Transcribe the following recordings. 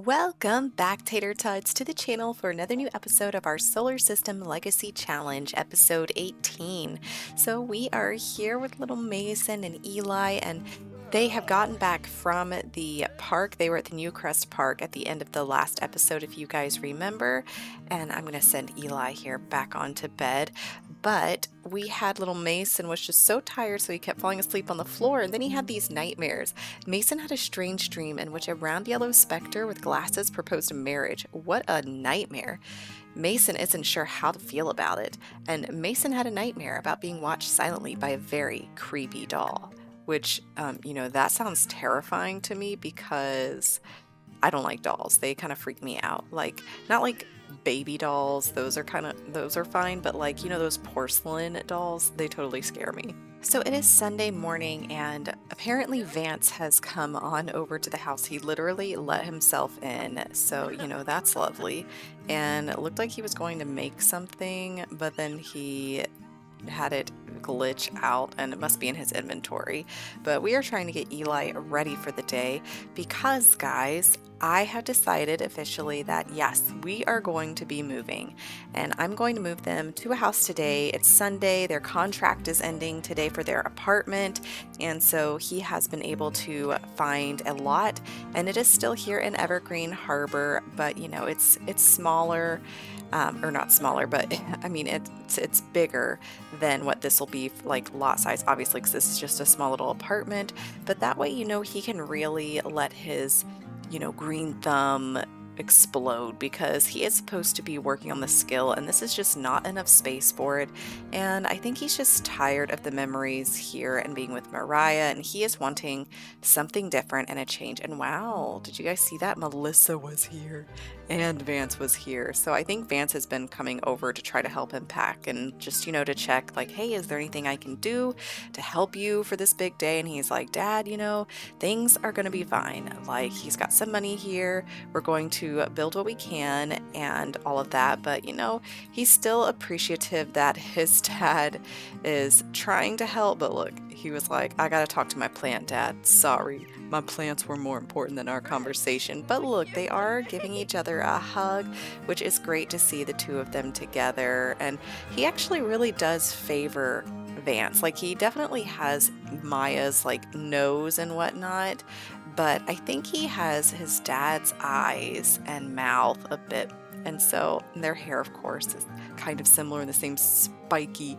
Welcome back, Tater Tots, to the channel for another new episode of our Solar System Legacy Challenge, episode 18. So we are here with little Mason and Eli, and they have gotten back from the park. They were at the Newcrest Park at the end of the last episode, if you guys remember. And I'm going to send Eli here back onto bed. But we had little Mason was just so tired, so he kept falling asleep on the floor, and then he had these nightmares. Mason had a strange dream in which a round yellow specter with glasses proposed a marriage. What a nightmare. Mason isn't sure how to feel about it, and Mason had a nightmare about being watched silently by a very creepy doll. Which, that sounds terrifying to me because I don't like dolls. They kind of freak me out. Like, not like baby dolls, those are fine, but like, those porcelain dolls, they totally scare me. So it is Sunday morning, and apparently Vance has come on over to the house. He literally let himself in, so that's lovely. And it looked like he was going to make something, but then he had it glitch out, and it must be in his inventory. But we are trying to get Eli ready for the day because, guys, I have decided officially that yes, we are going to be moving, and I'm going to move them to a house today. It's Sunday, their contract is ending today for their apartment, and so he has been able to find a lot, and it is still here in Evergreen Harbor, but it's smaller, or not smaller, but I mean it's bigger than what this will be like lot size, obviously, because this is just a small little apartment. But that way, he can really let his green thumb explode, because he is supposed to be working on the skill, and this is just not enough space for it. And I think he's just tired of the memories here and being with Mariah, and he is wanting something different and a change. And wow, did you guys see that? Melissa was here and Vance was here. So I think Vance has been coming over to try to help him pack, and just to check, like, hey, is there anything I can do to help you for this big day? And he's like, Dad, things are gonna be fine. Like, he's got some money here, we're going to build what we can and all of that. But he's still appreciative that his dad is trying to help. But look, he was like, I gotta talk to my plant, Dad. Sorry, my plants were more important than our conversation. But look, they are giving each other a hug, which is great to see the two of them together. And he actually really does favor Vance. Like, he definitely has Maya's like nose and whatnot, but I think he has his dad's eyes and mouth a bit. And so their hair, of course, is kind of similar in the same spiky,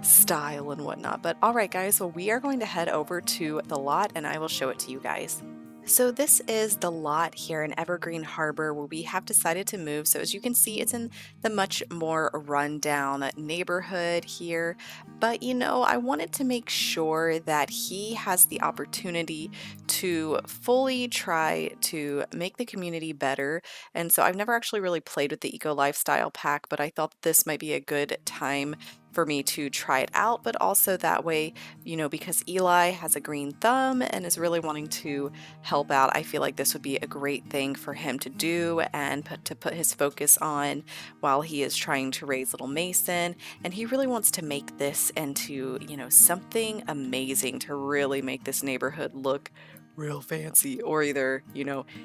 style and whatnot. But all right, guys, so we are going to head over to the lot, and I will show it to you guys. So this is the lot here in Evergreen Harbor where we have decided to move. So as you can see, it's in the much more rundown neighborhood here. But I wanted to make sure that he has the opportunity to fully try to make the community better. And so I've never actually really played with the Eco Lifestyle pack, but I thought this might be a good time for me to try it out. But also that way, because Eli has a green thumb and is really wanting to help out, I feel like this would be a great thing for him to do and put his focus on while he is trying to raise little Mason. And he really wants to make this into, something amazing to really make this neighborhood look real fancy, or either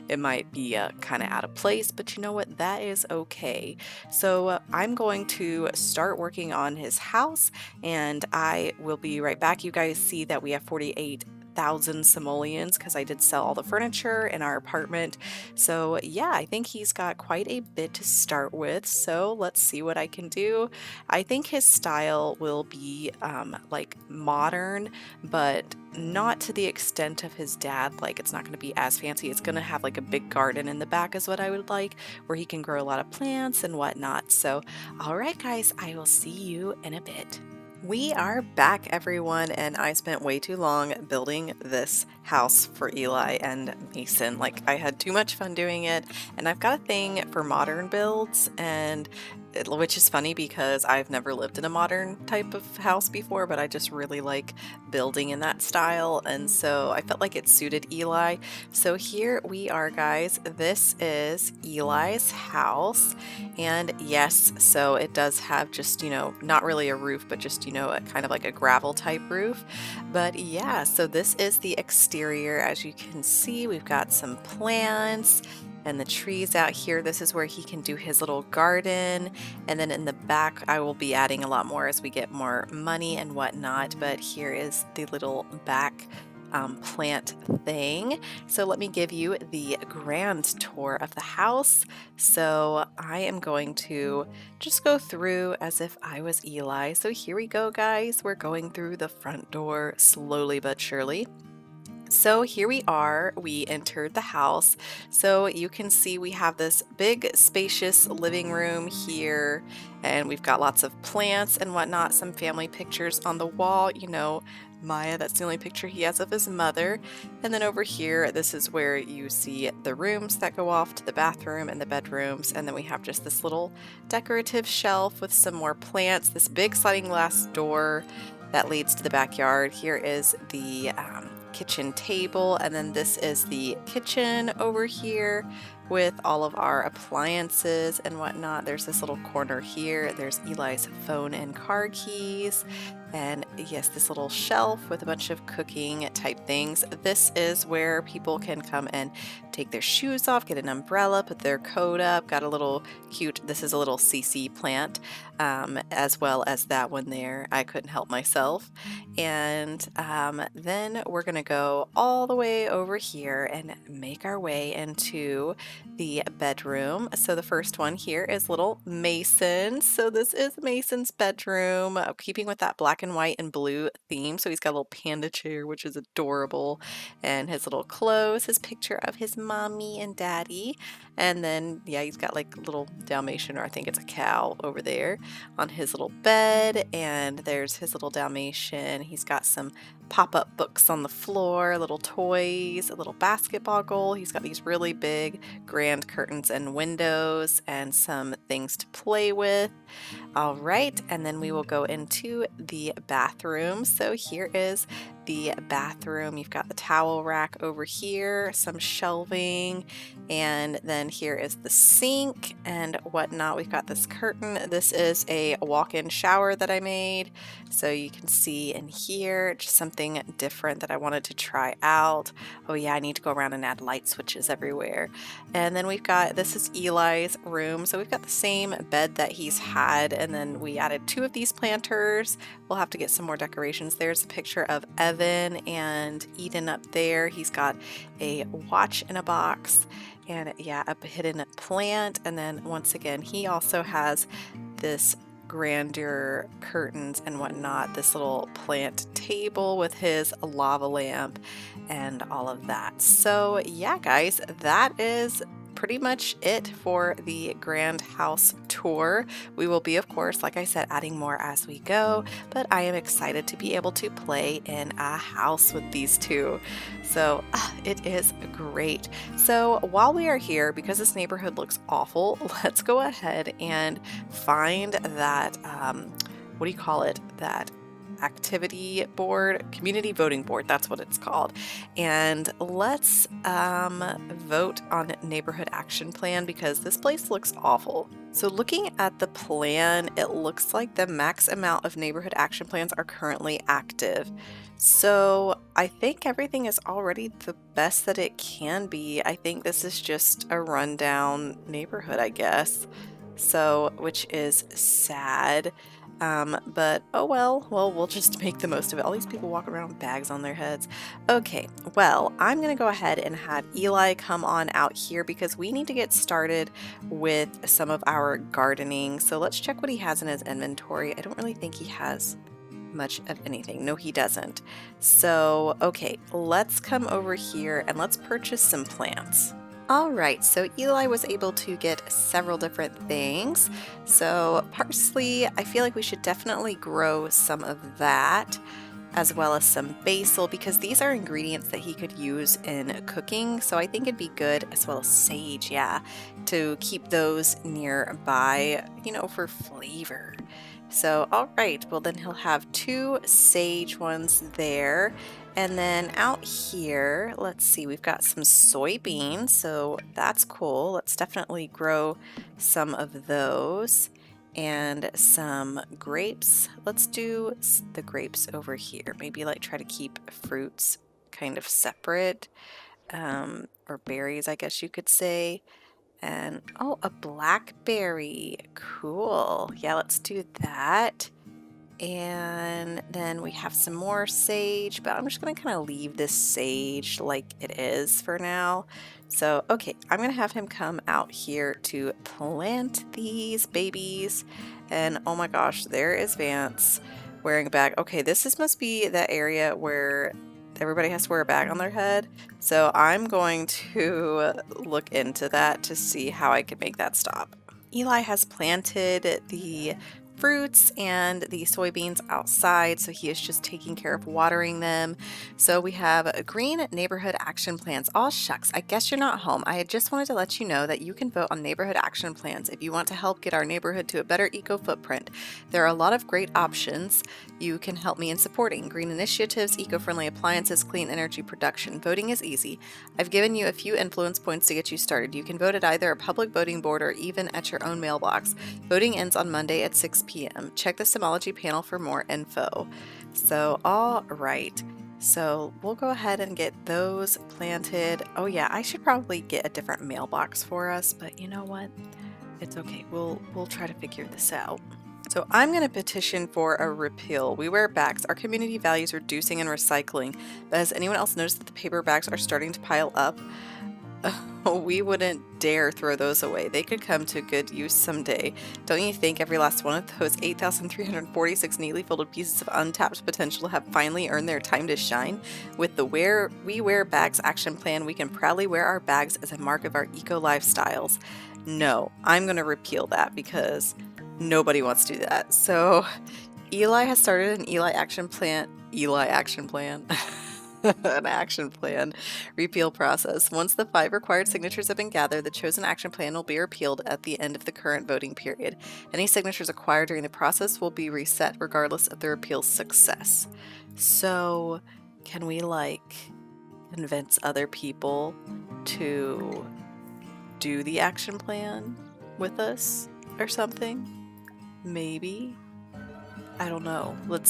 it might be kind of out of place, but you know what, that is okay. So I'm going to start working on his house, and I will be right back. You guys see that we have 48,000 simoleons because I did sell all the furniture in our apartment. So yeah, I think he's got quite a bit to start with. So let's see what I can do. I think his style will be like modern, but not to the extent of his dad. Like, it's not going to be as fancy. It's going to have like a big garden in the back is what I would like, where he can grow a lot of plants and whatnot. So all right, guys, I will see you in a bit. We are back, everyone, and I spent way too long building this house for Eli and Mason. Like, I had too much fun doing it, and I've got a thing for modern builds, and which is funny because I've never lived in a modern type of house before, but I just really like building in that style, and so I felt like it suited Eli. So here we are, guys. This is Eli's house, and yes, so it does have just, not really a roof, but just, a kind of like a gravel type roof. But yeah, so this is the exterior. As you can see, we've got some plants and the trees out here. This is where he can do his little garden. And then in the back, I will be adding a lot more as we get more money and whatnot. But here is the little back plant thing. So let me give you the grand tour of the house. So I am going to just go through as if I was Eli. So here we go, guys. We're going through the front door slowly but surely. So here we are, we entered the house. So you can see we have this big spacious living room here, and we've got lots of plants and whatnot, some family pictures on the wall. Maya, that's the only picture he has of his mother. And then over here, this is where you see the rooms that go off to the bathroom and the bedrooms. And then we have just this little decorative shelf with some more plants, this big sliding glass door that leads to the backyard. Here is the kitchen table, and then this is the kitchen over here with all of our appliances and whatnot. There's this little corner here. There's Eli's phone and car keys, and yes, this little shelf with a bunch of cooking type things. This is where people can come and take their shoes off, get an umbrella, put their coat up. Got a little cute, this is a little CC plant, as well as that one there. I couldn't help myself. And then we're gonna go all the way over here and make our way into the bedroom. So the first one here is little Mason. So this is Mason's bedroom, keeping with that black and white and blue theme. So he's got a little panda chair, which is adorable, and his little clothes, his picture of his mommy and daddy. And then, yeah, he's got like a little Dalmatian, or I think it's a cow over there on his little bed. And there's his little Dalmatian. He's got some pop-up books on the floor, little toys, a little basketball goal. He's got these really big grand curtains and windows and some things to play with. All right, and then we will go into the bathroom. So here is the bathroom. You've got the towel rack over here, some shelving, and then here is the sink and whatnot. We've got this curtain. This is a walk-in shower that I made. So you can see in here, just something different that I wanted to try out. Oh yeah, I need to go around and add light switches everywhere. And then we've got, this is Eli's room. So we've got the same bed that he's had, and then we added 2 of these planters. We'll have to get some more decorations. There's a picture of Evan and Eden up there. He's got a watch in a box, and yeah, a hidden plant. And then once again, he also has this grandeur curtains and whatnot, this little plant table with his lava lamp and all of that. So yeah, guys, that is pretty much it for the grand house tour. We will be, of course, like I said, adding more as we go, but I am excited to be able to play in a house with these two. So it is great. So while we are here, because this neighborhood looks awful, let's go ahead and find that, what do you call it? That activity board, community voting board, that's what it's called. And let's vote on neighborhood action plan, because this place looks awful. So looking at the plan, it looks like the max amount of neighborhood action plans are currently active. So I think everything is already the best that it can be. I think this is just a rundown neighborhood, I guess. So, which is sad. But oh well, we'll just make the most of it. All these people walk around with bags on their heads. Okay, well, I'm gonna go ahead and have Eli come on out here because we need to get started with some of our gardening. So let's check what he has in his inventory. I don't really think he has much of anything. No, he doesn't. So, okay, let's come over here and let's purchase some plants. All right, so Eli was able to get several different things. So parsley, I feel like we should definitely grow some of that. as well as some basil, because these are ingredients that he could use in cooking. So I think it'd be good, as well as sage, yeah, to keep those nearby, you know, for flavor. So, all right, well then he'll have 2 sage ones there. And then out here, let's see, we've got some soybeans, so that's cool. Let's definitely grow some of those. And some grapes. Let's do the grapes over here. Maybe like try to keep fruits kind of separate, or berries, I guess you could say. And oh, a blackberry. Cool. Yeah, let's do that. And then we have some more sage, but I'm just going to kind of leave this sage like it is for now. So, okay, I'm going to have him come out here to plant these babies. And oh my gosh, there is Vance wearing a bag. Okay, must be that area where everybody has to wear a bag on their head. So I'm going to look into that to see how I can make that stop. Eli has planted the fruits and the soybeans outside, so he is just taking care of watering them. So we have a green neighborhood action plans. All shucks, I guess you're not home. I just wanted to let you know that you can vote on neighborhood action plans if you want to help get our neighborhood to a better eco footprint. There are a lot of great options you can help me in supporting: green initiatives, eco-friendly appliances, clean energy production. Voting is easy. I've given you a few influence points to get you started. You can vote at either a public voting board or even at your own mailbox. Voting ends on Monday at 6 p.m. Check the Simology panel for more info. So, all right. So we'll go ahead and get those planted. Oh yeah, I should probably get a different mailbox for us, but you know what? It's okay. We'll try to figure this out. So I'm going to petition for a repeal. We wear bags. Our community values reducing and recycling. But has anyone else noticed that the paper bags are starting to pile up? We wouldn't dare throw those away. They could come to good use someday. Don't you think every last one of those 8,346 neatly folded pieces of untapped potential have finally earned their time to shine? With the We Wear Bags action plan, we can proudly wear our bags as a mark of our eco lifestyles. No, I'm going to repeal that because nobody wants to do that. So Eli has started an Eli action plan. An action plan repeal process. Once the 5 required signatures have been gathered, the chosen action plan will be repealed at the end of the current voting period. Any signatures acquired during the process will be reset regardless of the repeal's success. So, can we like convince other people to do the action plan with us or something? Maybe. I don't know. Let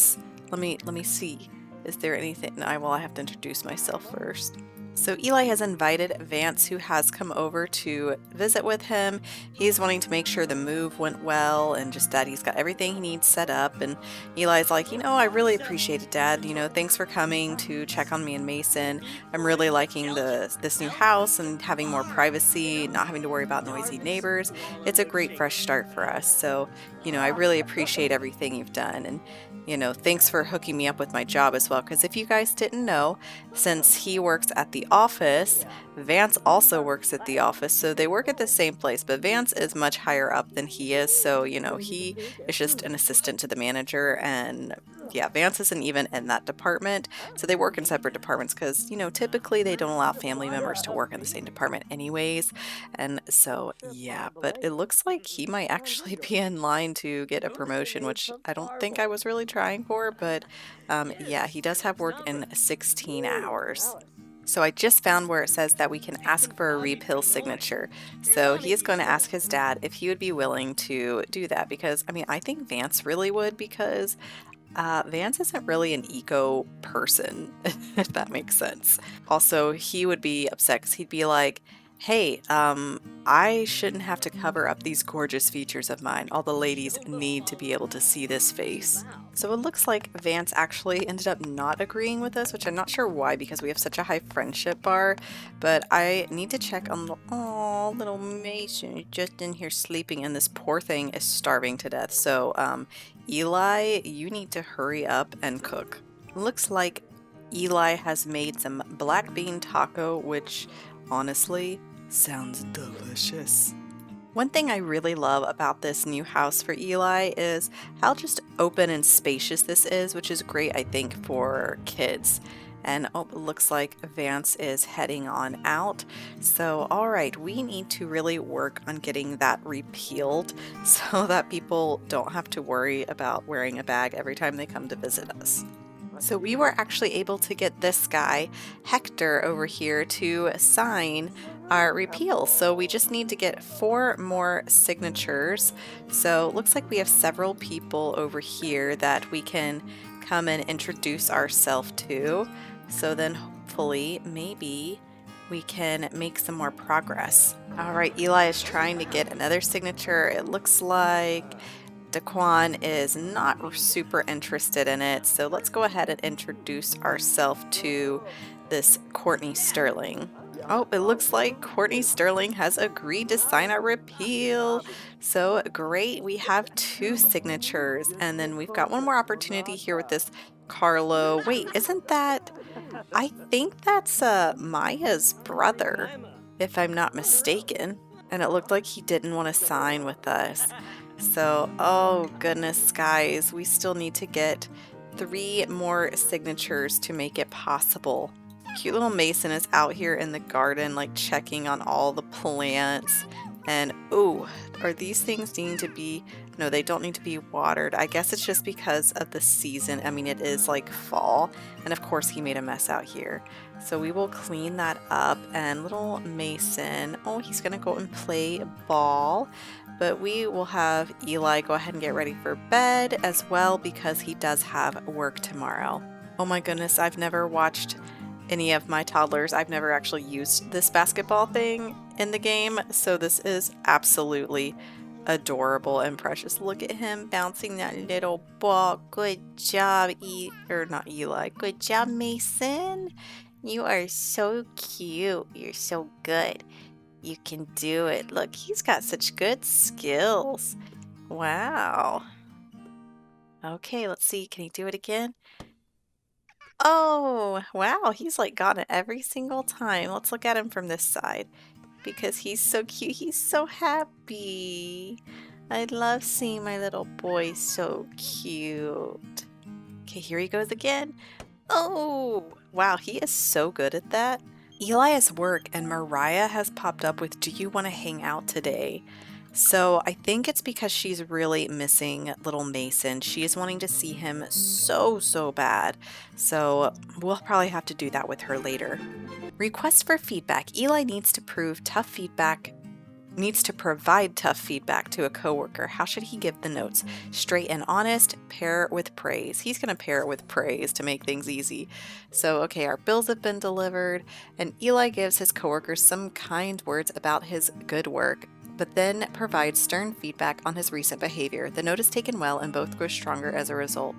me see. Is there anything? I have to introduce myself first. So Eli has invited Vance, who has come over to visit with him. He's wanting to make sure the move went well and just that he's got everything he needs set up. And Eli's like, I really appreciate it, Dad. Thanks for coming to check on me and Mason. I'm really liking this new house and having more privacy, not having to worry about noisy neighbors. It's a great fresh start for us. So, I really appreciate everything you've done. And thanks for hooking me up with my job as well. Because if you guys didn't know, since he works at the office, Vance also works at the office. So they work at the same place, but Vance is much higher up than he is. So, he is just an assistant to the manager. And yeah, Vance isn't even in that department. So they work in separate departments because, typically they don't allow family members to work in the same department anyways. And so, yeah, but it looks like he might actually be in line to get a promotion, which I don't think I was really trying for, but yeah, he does have work in 16 hours. So I just found where it says that we can ask for a repeal signature. So he is going to ask his dad if he would be willing to do that because, I think Vance really would because Vance isn't really an eco person, if that makes sense. Also, he would be upset because he'd be like, hey, I shouldn't have to cover up these gorgeous features of mine. All the ladies need to be able to see this face. So it looks like Vance actually ended up not agreeing with us, which I'm not sure why because we have such a high friendship bar. But I need to check on little Mason just in here sleeping and this poor thing is starving to death. So Eli, you need to hurry up and cook. Looks like Eli has made some black bean taco, which honestly sounds delicious. One thing I really love about this new house for Eli is how just open and spacious this is, which is great, I think, for kids. And oh, it looks like Vance is heading on out. So, all right, we need to really work on getting that repealed so that people don't have to worry about wearing a bag every time they come to visit us. So we were actually able to get this guy, Hector, over here to sign our repeal. So we just need to get 4 more signatures. So it looks like we have several people over here that we can come and introduce ourselves to. So then hopefully maybe we can make some more progress. All right, Eli is trying to get another signature. It looks like Daquan is not super interested in it, so let's go ahead and introduce ourselves to this Courtney Sterling. Oh, it looks like Courtney Sterling has agreed to sign our repeal. So great, we have 2 signatures, and then we've got one more opportunity here with this Carlo. Wait, isn't that? I think that's Maya's brother, if I'm not mistaken. And it looked like he didn't want to sign with us. So, oh goodness, guys, we still need to get 3 more signatures to make it possible. Cute little Mason is out here in the garden, like checking on all the plants. And, ooh, are these things needing to be, no, they don't need to be watered. I guess it's just because of the season. I mean, it is like fall. And of course, he made a mess out here. So we will clean that up. And little Mason, oh, he's going to go and play ball. But we will have Eli go ahead and get ready for bed as well because he does have work tomorrow. Oh my goodness, I've never watched any of my toddlers. I've never actually used this basketball thing in the game, so this is absolutely adorable and precious. Look at him bouncing that little ball. Good job, not Eli. Good job, Mason. You are so cute. You're so good. You can do it. Look, he's got such good skills. Wow. Okay, let's see. Can he do it again? Oh, wow. He's like got it every single time. Let's look at him from this side because he's so cute. He's so happy. I love seeing my little boy so cute. Okay, here he goes again. Oh, wow. He is so good at that. Eli is work and Mariah has popped up with, do you want to hang out today? So I think it's because she's really missing little Mason. She is wanting to see him so bad. So we'll probably have to do that with her later. Request for feedback. Eli needs to provide tough feedback to a coworker. How should he give the notes? Straight and honest, pair with praise. He's going to pair it with praise to make things easy. So, okay, our bills have been delivered, and Eli gives his coworkers some kind words about his good work, but then provides stern feedback on his recent behavior. The note is taken well, and both grow stronger as a result.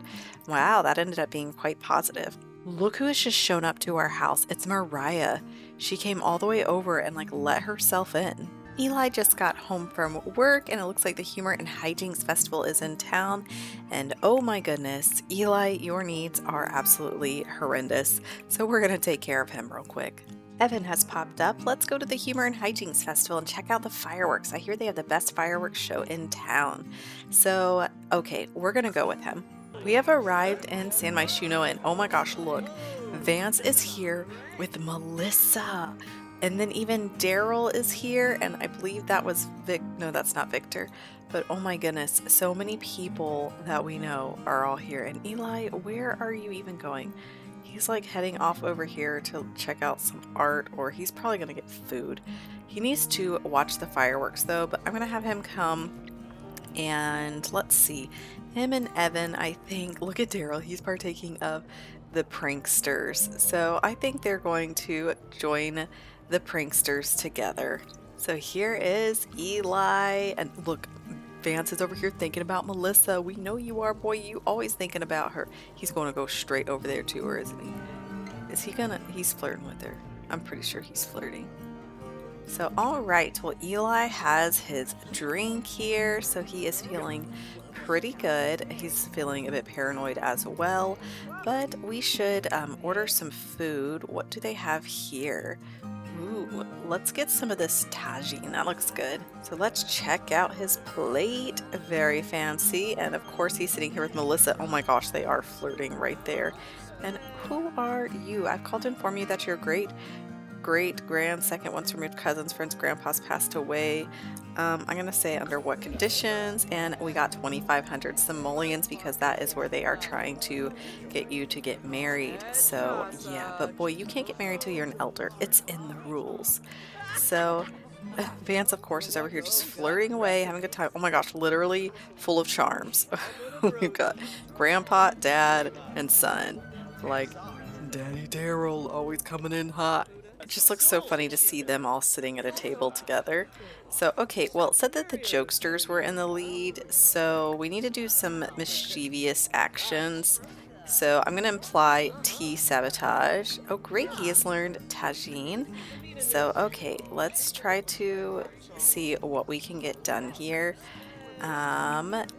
Wow, that ended up being quite positive. Look who has just shown up to our house. It's Mariah. She came all the way over and let herself in. Eli just got home from work and it looks like the Humor and Hijinks Festival is in town. And oh my goodness, Eli, your needs are absolutely horrendous. So we're going to take care of him real quick. Evan has popped up. Let's go to the Humor and Hijinks Festival and check out the fireworks. I hear they have the best fireworks show in town. So, okay, we're going to go with him. We have arrived in San Myshuno and oh my gosh, look, Vance is here with Melissa. And then even Daryl is here, and I believe that was no, that's not Victor. But oh my goodness, so many people that we know are all here. And Eli, where are you even going? He's like heading off over here to check out some art, or he's probably gonna get food. He needs to watch the fireworks though, but I'm gonna have him come and let's see. Him and Evan, I think, look at Daryl, he's partaking of the pranksters. So I think they're going to join the pranksters together. So here is Eli, and look, Vance is over here thinking about Melissa. We know you are, boy. You always thinking about her. He's going to go straight over there to her, isn't he? Is he gonna? He's flirting with her. I'm pretty sure he's flirting. So, all right. Well, Eli has his drink here, so he is feeling pretty good. He's feeling a bit paranoid as well, but we should order some food. What do they have here? Ooh, let's get some of this tagine. That looks good. So let's check out his plate. Very fancy. And of course he's sitting here with Melissa. Oh my gosh, they are flirting right there. And who are you? I've called to inform you that your great second once removed cousin's friend's grandpa's passed away. I'm gonna say under what conditions, and we got 2,500 simoleons because that is where they are trying to get you to get married. So yeah, but boy, you can't get married till you're an elder. It's in the rules. So Vance, of course, is over here just flirting away, having a good time. Oh my gosh, literally full of charms. We've got grandpa, dad, and son. Like, Daddy Daryl always coming in hot. It just looks so funny to see them all sitting at a table together. So, okay, well, it said that the jokesters were in the lead, so we need to do some mischievous actions. So I'm going to imply sabotage. Oh, great, he has learned tagine. So, okay, let's try to see what we can get done here.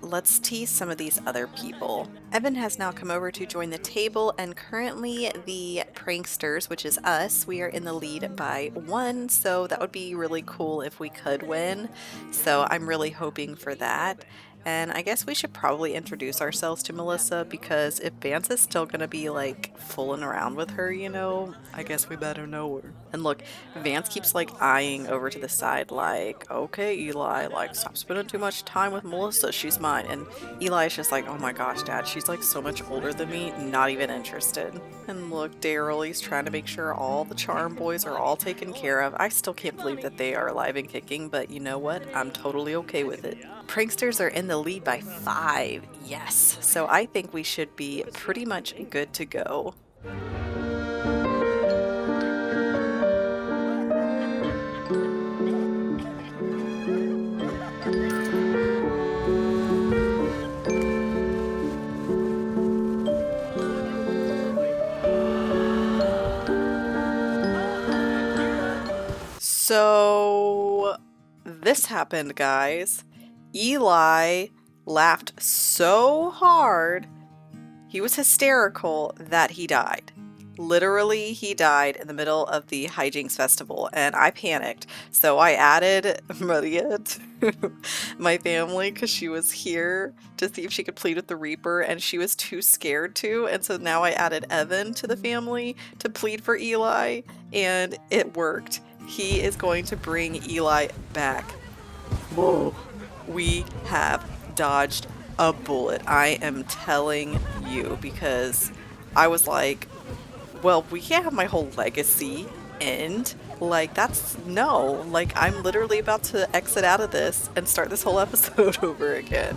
Let's tease some of these other people. Evan has now come over to join the table, and currently the pranksters, which is us, we are in the lead by 1, so that would be really cool if we could win. So I'm really hoping for that. And I guess we should probably introduce ourselves to Melissa, because if Vance is still gonna be like fooling around with her, you know, I guess we better know her. And look, Vance keeps like eyeing over to the side like, okay, Eli, like stop spending too much time with Melissa, she's mine. And Eli is just like, oh my gosh, Dad, she's like so much older than me, not even interested. And look, Daryl, he's trying to make sure all the charm boys are all taken care of. I still can't believe that they are alive and kicking, but you know what? I'm totally okay with it. Pranksters are in the lead by 5, yes. So I think we should be pretty much good to go. So this happened, guys. Eli laughed so hard, he was hysterical, that he died. Literally, he died in the middle of the Hijinks Festival, and I panicked. So I added Maria to my family because she was here to see if she could plead with the Reaper, and she was too scared to. And so now I added Evan to the family to plead for Eli, and it worked. He is going to bring Eli back. Whoa. We have dodged a bullet. I am telling you, because I was like, well, we can't have my whole legacy end. Like, that's no. Like, I'm literally about to exit out of this and start this whole episode over again.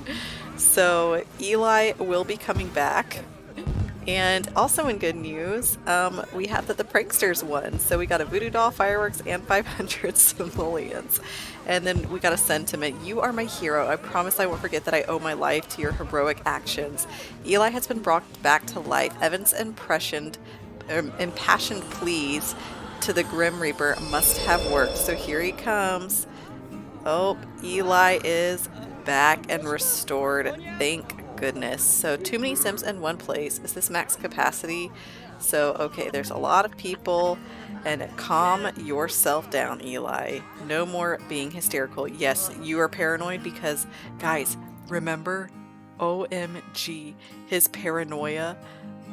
So Eli will be coming back. And also in good news, we have that the pranksters won. So we got a voodoo doll, fireworks, and 500 simoleons. And then we got a sentiment. You are my hero. I promise I won't forget that I owe my life to your heroic actions. Eli has been brought back to life. Evan's impassioned pleas to the Grim Reaper must have worked. So here he comes. Oh, Eli is back and restored. Thank goodness. So too many Sims in one place. Is this max capacity? So okay, there's a lot of people, and calm yourself down, Eli. No more being hysterical. Yes, you are paranoid because, guys, remember, OMG, his paranoia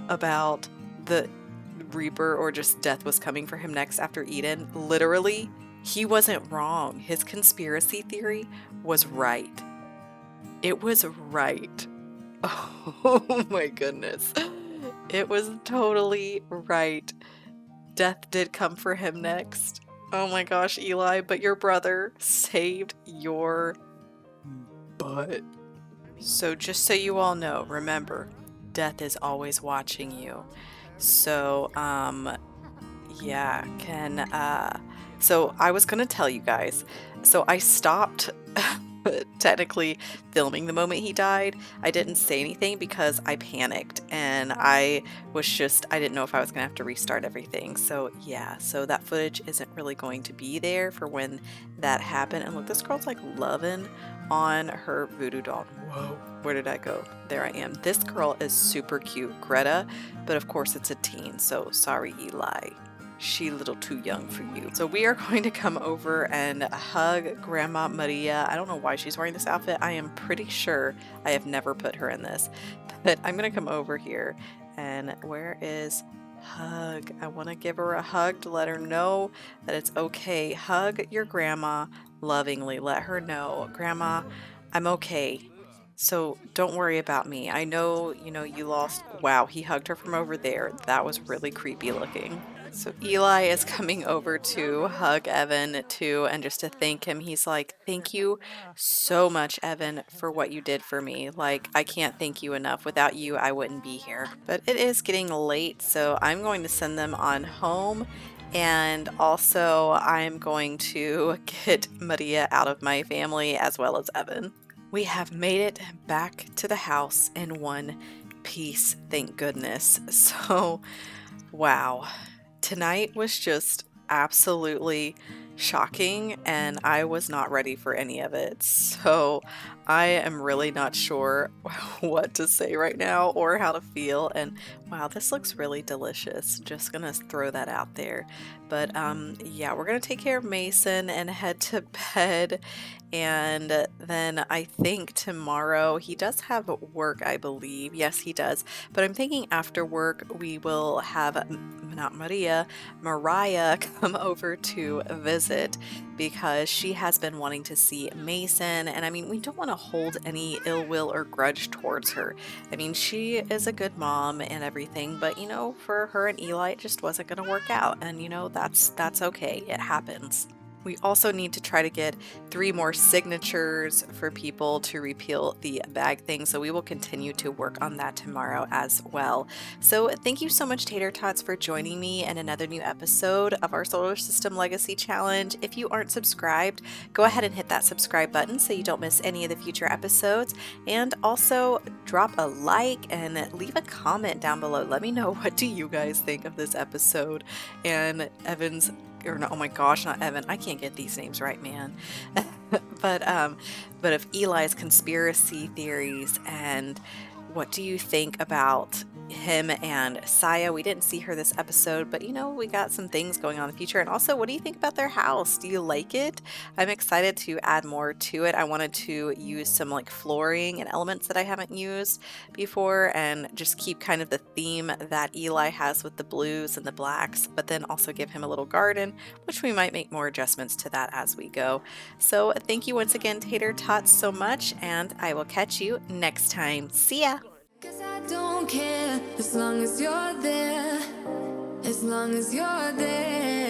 about the Reaper or just death was coming for him next after Eden. Literally, he wasn't wrong. His conspiracy theory was right. It was right. Oh my goodness. It was totally right. Death did come for him next. Oh my gosh, Eli, but your brother saved your butt. So just so you all know, remember, death is always watching you. So, yeah, so I was gonna tell you guys. So I stopped technically filming the moment he died. I didn't say anything because I panicked, and I didn't know if I was gonna have to restart everything. So yeah, so that footage isn't really going to be there for when that happened. And look, this girl's like loving on her voodoo doll. Whoa, where did I go? There I am. This girl is super cute, Greta, but of course it's a teen, so sorry, Eli. she a little too young for you. So we are going to come over and hug Grandma Maria. I don't know why she's wearing this outfit. I am pretty sure I have never put her in this, but I'm gonna come over here. And where is Hug? I want to give her a hug to let her know that it's okay. Hug your grandma lovingly. Let her know, Grandma, I'm okay. So don't worry about me. I know, you lost. Wow, he hugged her from over there. That was really creepy looking. So Eli is coming over to hug Evan too, and just to thank him. He's like, "Thank you so much, Evan, for what you did for me. Like, I can't thank you enough. Without you, I wouldn't be here." But it is getting late, so I'm going to send them on home. And also, I'm going to get Maria out of my family as well as Evan. We have made it back to the house in one piece, thank goodness. So, wow. Tonight was just absolutely shocking, and I was not ready for any of it. So I am really not sure what to say right now or how to feel. And wow, this looks really delicious. Just gonna throw that out there. But yeah, we're gonna take care of Mason and head to bed. And then I think tomorrow he does have work, I believe. Yes, he does. But I'm thinking after work we will have not Maria, Mariah come over to visit because she has been wanting to see Mason. And I mean, we don't want to hold any ill will or grudge towards her. I mean, she is a good mom and everything, but for her and Eli, it just wasn't going to work out. And that's okay. It happens. We also need to try to get 3 more signatures for people to repeal the bag thing, so we will continue to work on that tomorrow as well. So thank you so much, Tater Tots, for joining me in another new episode of our Solar System Legacy Challenge. If you aren't subscribed, go ahead and hit that subscribe button so you don't miss any of the future episodes. And also drop a like and leave a comment down below. Let me know, what do you guys think of this episode and Evan's, or no, oh my gosh, not Evan. I can't get these names right, man. but of Eli's conspiracy theories, and what do you think about him and Saya? We didn't see her this episode, but we got some things going on in the future. And also, what do you think about their house? Do you like it? I'm excited to add more to it. I wanted to use some like flooring and elements that I haven't used before, and just keep kind of the theme that Eli has with the blues and the blacks, but then also give him a little garden, which we might make more adjustments to that as we go. So thank you once again, Tater Tots, so much, and I will catch you next time. See ya! 'Cause I don't care as long as you're there, as long as you're there.